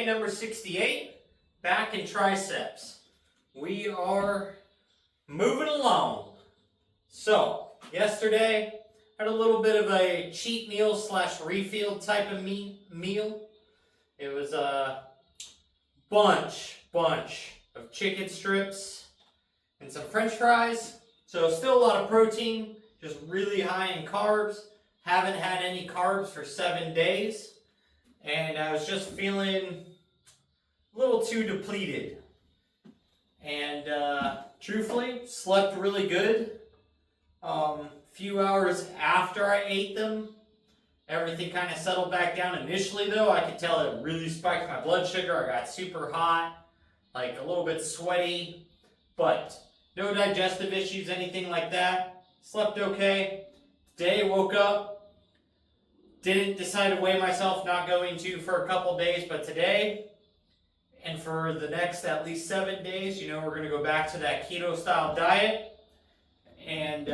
number 68, back and triceps. We are moving along. So, yesterday, had a little bit of a cheat meal / refill type of meal. It was a bunch of chicken strips and some french fries. So still a lot of protein, just really high in carbs. Haven't had any carbs for 7 days. And I was just feeling a little too depleted. And truthfully, slept really good. Few hours after I ate them, everything kind of settled back down. Initially though, I could tell it really spiked my blood sugar. I got super hot, like a little bit sweaty, but no digestive issues, anything like that. Slept okay. Today, woke up. Didn't decide to weigh myself, not going to for a couple days, but today, and for the next at least 7 days, we're going to go back to that keto style diet and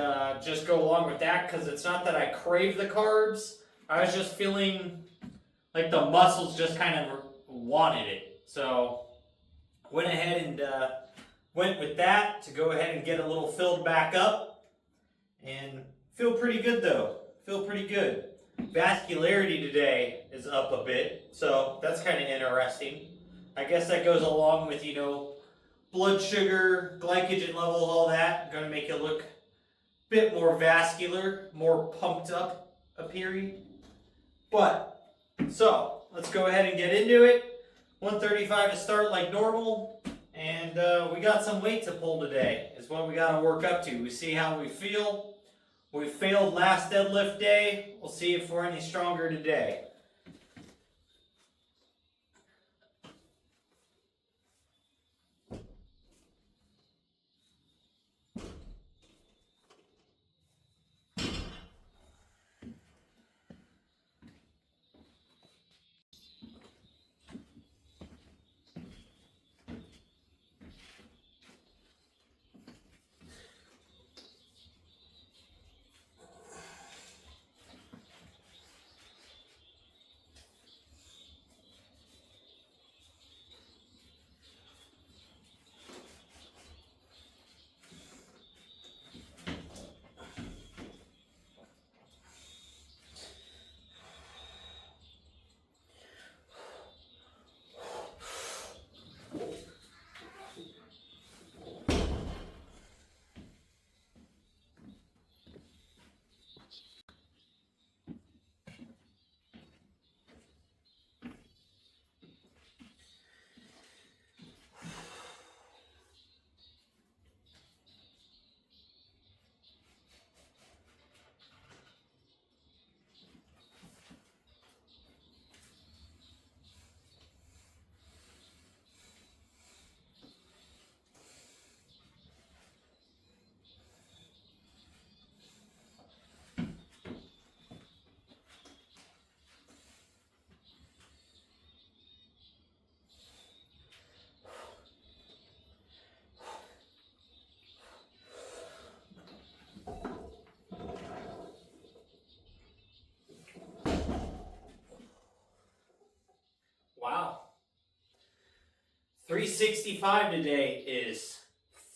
just go along with that, because it's not that I crave the carbs. I was just feeling like the muscles just kind of wanted it. So went ahead and went with that to go ahead and get a little filled back up, and feel pretty good though. Feel pretty good. Vascularity today is up a bit, so that's kind of interesting. I guess that goes along with, blood sugar, glycogen levels, all that. Going to make it look a bit more vascular, more pumped up appearing. But, so, let's go ahead and get into it. 135 to start like normal, and we got some weight to pull today, is what we got to work up to. We see how we feel. We failed last deadlift day. We'll see if we're any stronger today. Wow. 365 today is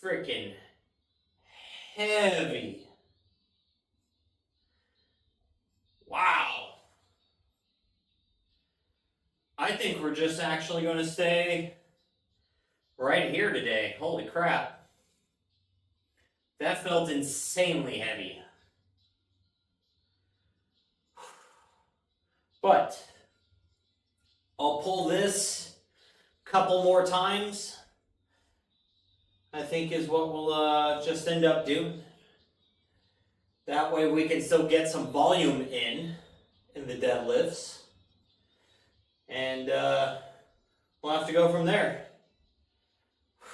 freaking heavy. Wow. I think we're just actually going to stay right here today. Holy crap. That felt insanely heavy. But I'll pull this a couple more times, I think is what we'll just end up doing. That way we can still get some volume in the deadlifts. And we'll have to go from there.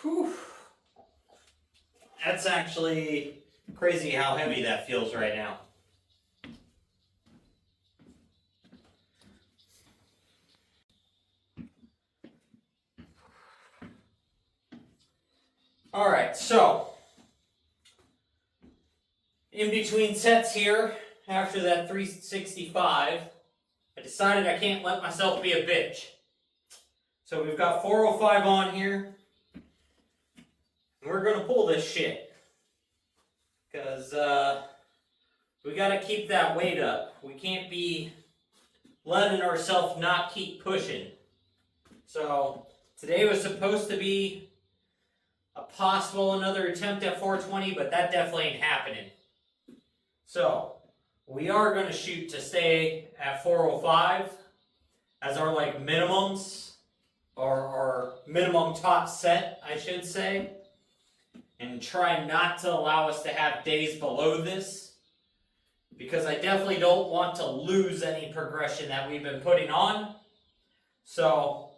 Whew. That's actually crazy how heavy that feels right now. All right, so in between sets here, after that 365, I decided I can't let myself be a bitch. So we've got 405 on here. We're going to pull this shit. Because we got to keep that weight up. We can't be letting ourselves not keep pushing. So today was supposed to be a possible another attempt at 420, but that definitely ain't happening. So we are going to shoot to stay at 405 as our like minimums, or our minimum top set, I should say, and try not to allow us to have days below this, because I definitely don't want to lose any progression that we've been putting on. So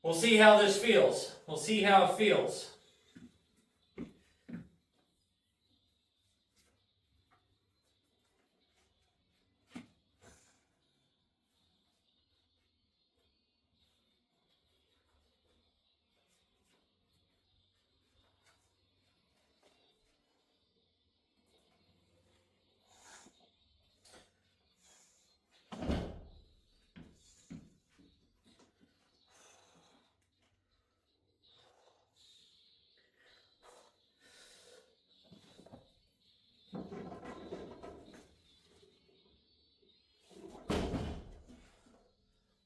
we'll see how this feels. We'll see how it feels.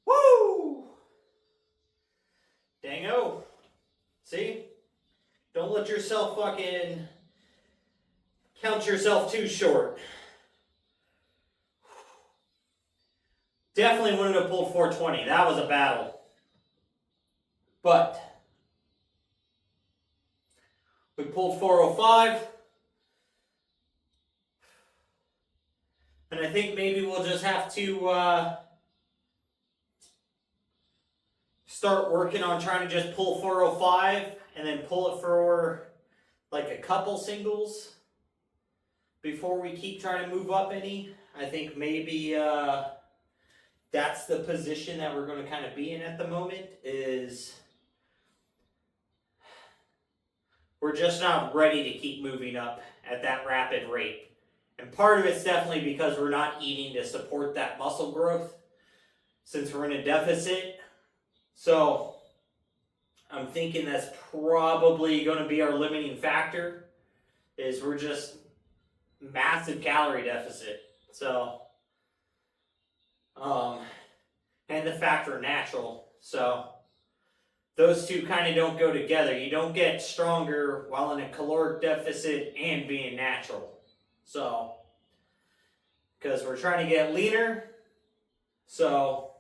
Woo! Dango. See? Don't let yourself fucking count yourself too short. Definitely wouldn't have pulled 420. That was a battle. But we pulled 405. And I think maybe we'll just have to start working on trying to just pull 405 and then pull it for like a couple singles before we keep trying to move up any. I think maybe that's the position that we're going to kind of be in at the moment, is we're just not ready to keep moving up at that rapid rate. And part of it's definitely because we're not eating to support that muscle growth since we're in a deficit. So I'm thinking that's probably going to be our limiting factor, is we're just massive calorie deficit. So, and the fact we're natural. So those two kind of don't go together. You don't get stronger while in a caloric deficit and being natural. So, because we're trying to get leaner, so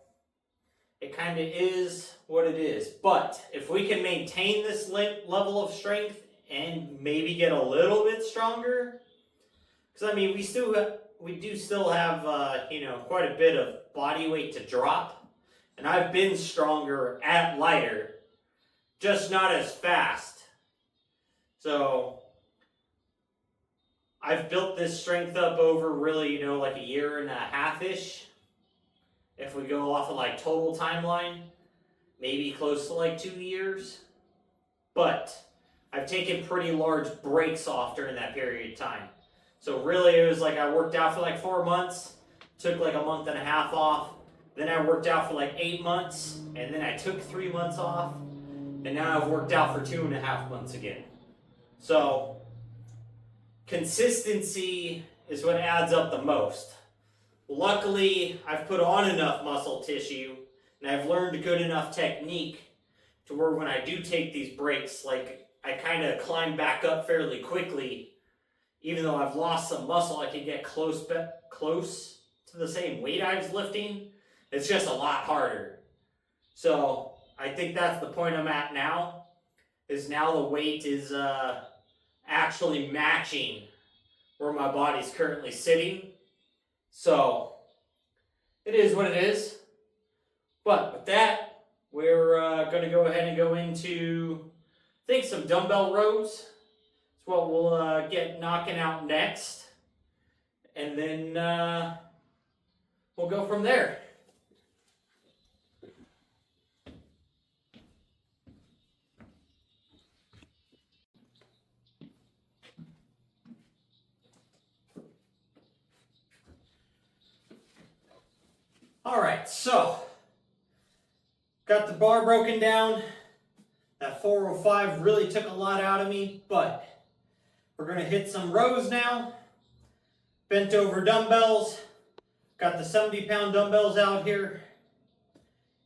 it kind of is what it is. But if we can maintain this level of strength and maybe get a little bit stronger, because I mean we do still have quite a bit of body weight to drop, and I've been stronger at lighter, just not as fast. So I've built this strength up over really, like a year and a half-ish. If we go off of like total timeline, maybe close to like 2 years. But I've taken pretty large breaks off during that period of time. So really it was like I worked out for like 4 months, took like a month and a half off. Then I worked out for like 8 months, and then I took 3 months off. And now I've worked out for 2.5 months again. So consistency is what adds up the most. Luckily, I've put on enough muscle tissue and I've learned a good enough technique to where when I do take these breaks, like I kind of climb back up fairly quickly. Even though I've lost some muscle, I can get close to the same weight I was lifting. It's just a lot harder. So I think that's the point I'm at now, is now the weight is actually matching where my body's currently sitting. So it is what it is. But with that, we're going to go ahead and go into, I think, some dumbbell rows. It's what we'll get knocking out next. And then we'll go from there. Alright, so Got the bar broken down. That 405 really took a lot out of me, but we're going to hit some rows now. Bent over dumbbells. Got the 70-pound dumbbells out here.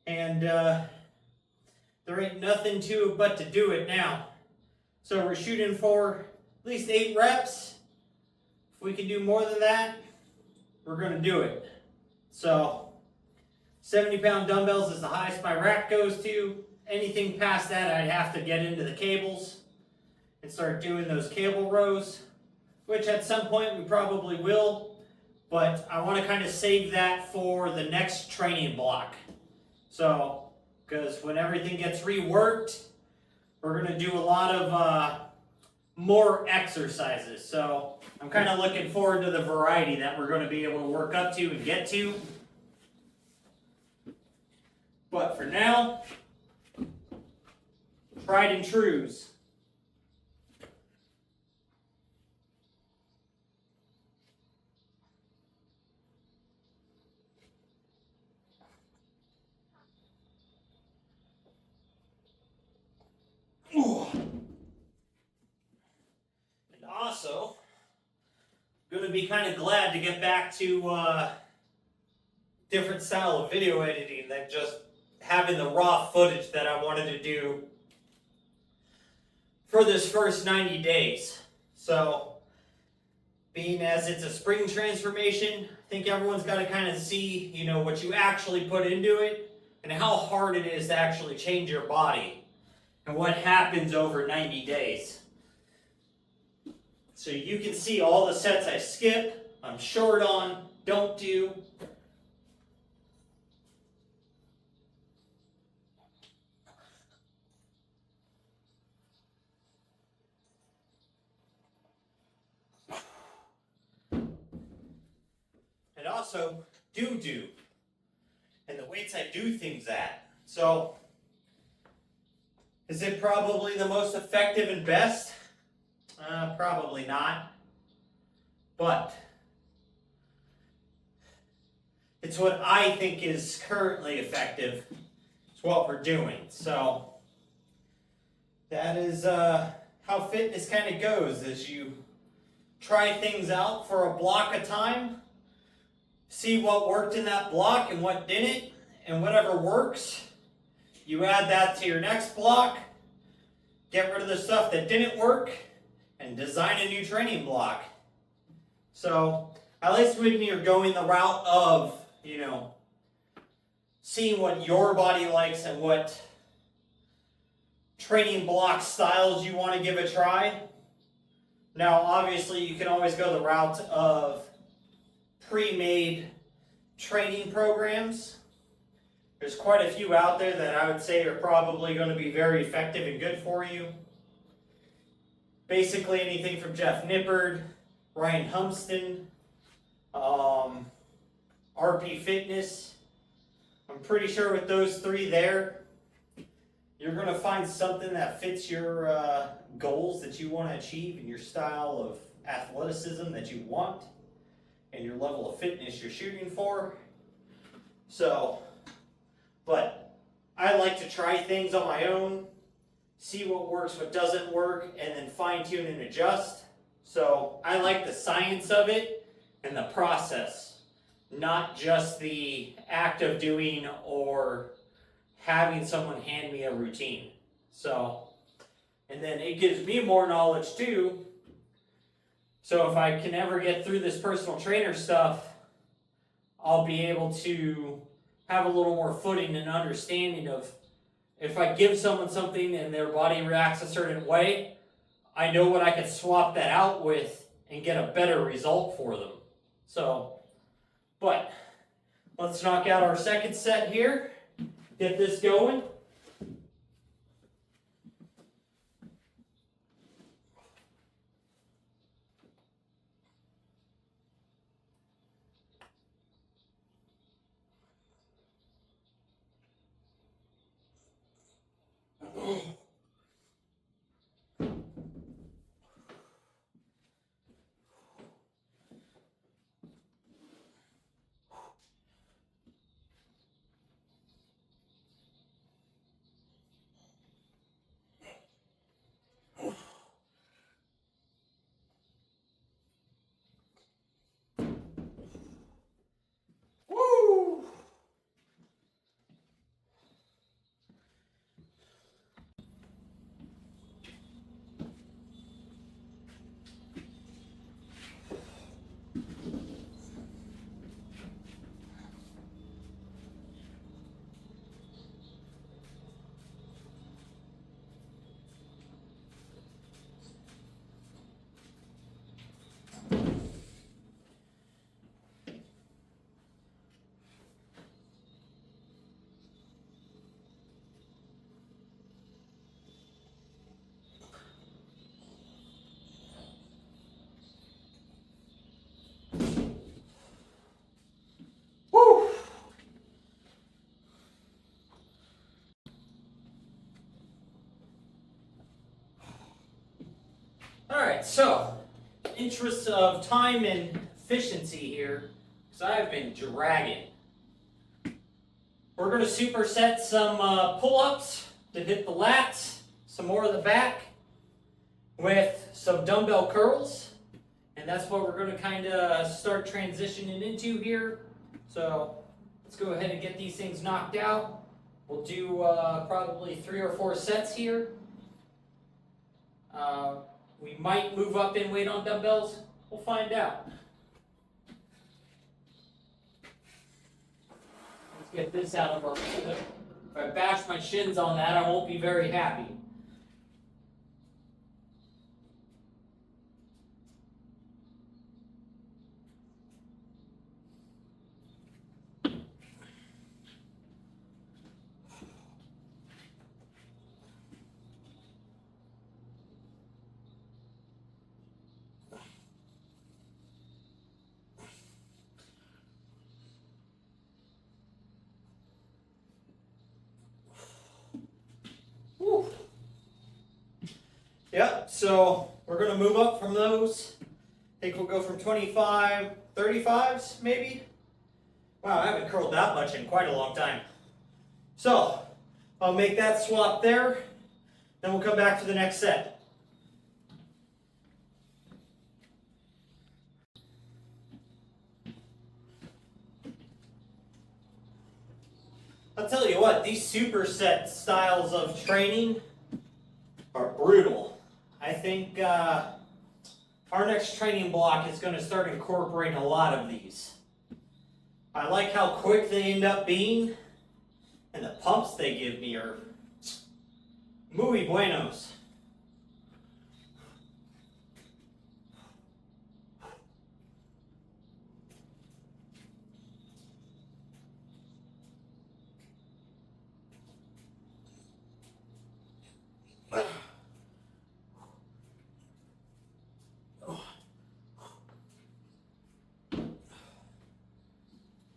And there ain't nothing to it but to do it now. So we're shooting for at least 8 reps. If we can do more than that, we're going to do it. So 70-pound dumbbells is the highest my rack goes to. Anything past that, I'd have to get into the cables and start doing those cable rows, which at some point we probably will, but I want to kind of save that for the next training block. So, because when everything gets reworked, we're going to do a lot of more exercises. So, I'm kind of looking forward to the variety that we're going to be able to work up to and get to. But for now, tried and trues. Ooh. And also, I'm going to be kind of glad to get back to different style of video editing than just having the raw footage that I wanted to do for this first 90 days. So, being as it's a spring transformation, I think everyone's got to kind of see, you know, what you actually put into it and how hard it is to actually change your body and what happens over 90 days. So you can see all the sets I skip, I'm short on, don't do. And also do, and the weights I do things at. So, is it probably the most effective and best? Probably not. But it's what I think is currently effective. It's what we're doing. So that is how fitness kind of goes, as you try things out for a block of time, see what worked in that block and what didn't, and whatever works, you add that to your next block, get rid of the stuff that didn't work, and design a new training block. So at least when you're going the route of, you know, seeing what your body likes and what training block styles you want to give a try. Now obviously you can always go the route of pre-made training programs. There's quite a few out there that I would say are probably going to be very effective and good for you. Basically anything from Jeff Nippard, Ryan Humston, RP Fitness. I'm pretty sure with those 3 there, you're going to find something that fits your goals that you want to achieve and your style of athleticism that you want and your level of fitness you're shooting for. So, but I like to try things on my own, see what works, what doesn't work, and then fine tune and adjust. So I like the science of it and the process, not just the act of doing or having someone hand me a routine. So, and then it gives me more knowledge too. So if I can ever get through this personal trainer stuff, I'll be able to have a little more footing and understanding of if I give someone something and their body reacts a certain way, I know what I can swap that out with and get a better result for them. So, but let's knock out our second set here, get this going. Alright, so, interest of time and efficiency here, because I've been dragging. We're going to superset some pull-ups to hit the lats, some more of the back, with some dumbbell curls. And that's what we're going to kind of start transitioning into here. So let's go ahead and get these things knocked out. We'll do probably 3 or 4 sets here. We might move up in weight on dumbbells. We'll find out. Let's get this out of our way. If I bash my shins on that, I won't be very happy. Whew. Yep, so we're going to move up from those. I think we'll go from 25, 35s maybe. Wow, I haven't curled that much in quite a long time. So, I'll make that swap there, then we'll come back to the next set. I'll tell you what, these superset styles of training are brutal. I think our next training block is going to start incorporating a lot of these. I like how quick they end up being, and the pumps they give me are muy buenos.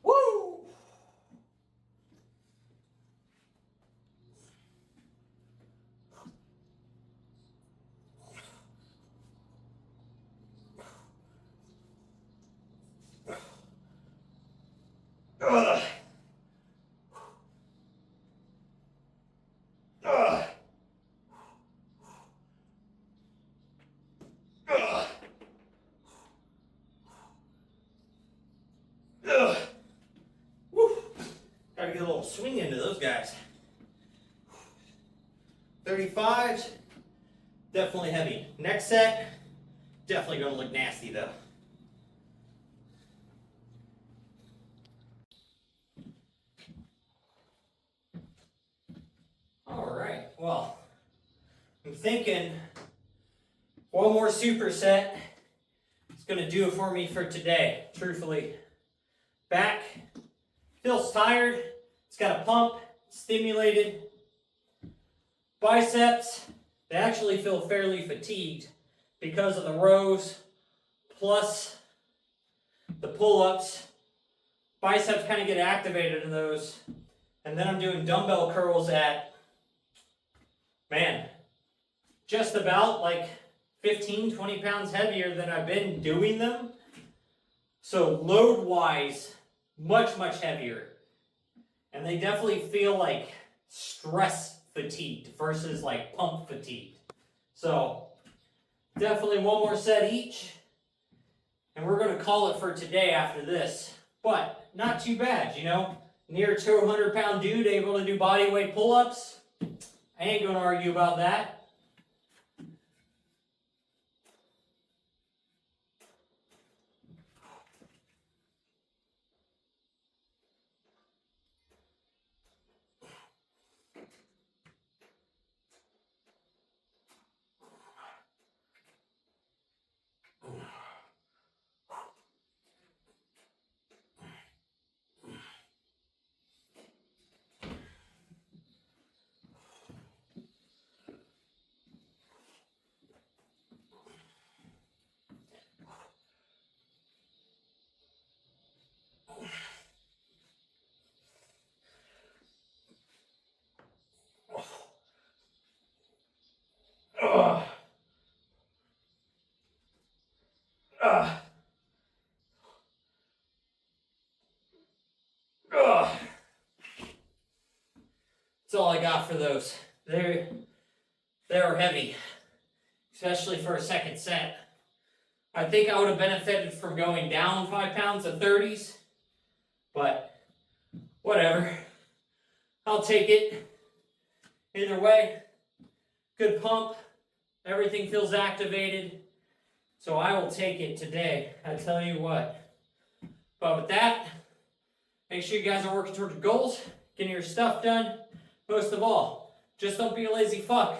Woo! Ugh. Ugh. Ugh. Ugh. Woo. Gotta get a little swing into those guys. 35s, definitely heavy. Next set, definitely gonna look nasty though. Alright, well, I'm thinking one more superset is gonna do it for me for today, truthfully. Back, feels tired, it's got a pump, stimulated. Biceps, they actually feel fairly fatigued because of the rows plus the pull-ups. Biceps kind of get activated in those. And then I'm doing dumbbell curls at, man, just about like 15, 20 pounds heavier than I've been doing them. So load-wise, much, much heavier. And they definitely feel like stress fatigued versus like pump fatigued. So definitely one more set each. And we're going to call it for today after this. But not too bad, you know. Near 200-pound dude able to do body weight pull-ups. I ain't going to argue about that. Ugh. Ugh. That's all I got for those. They were heavy, especially for a second set. I think I would have benefited from going down 5 pounds of 30s, but whatever. I'll take it. Either way, good pump. Everything feels activated. So I will take it today. I tell you what. But with that, make sure you guys are working towards your goals, getting your stuff done. Most of all, just don't be a lazy fuck.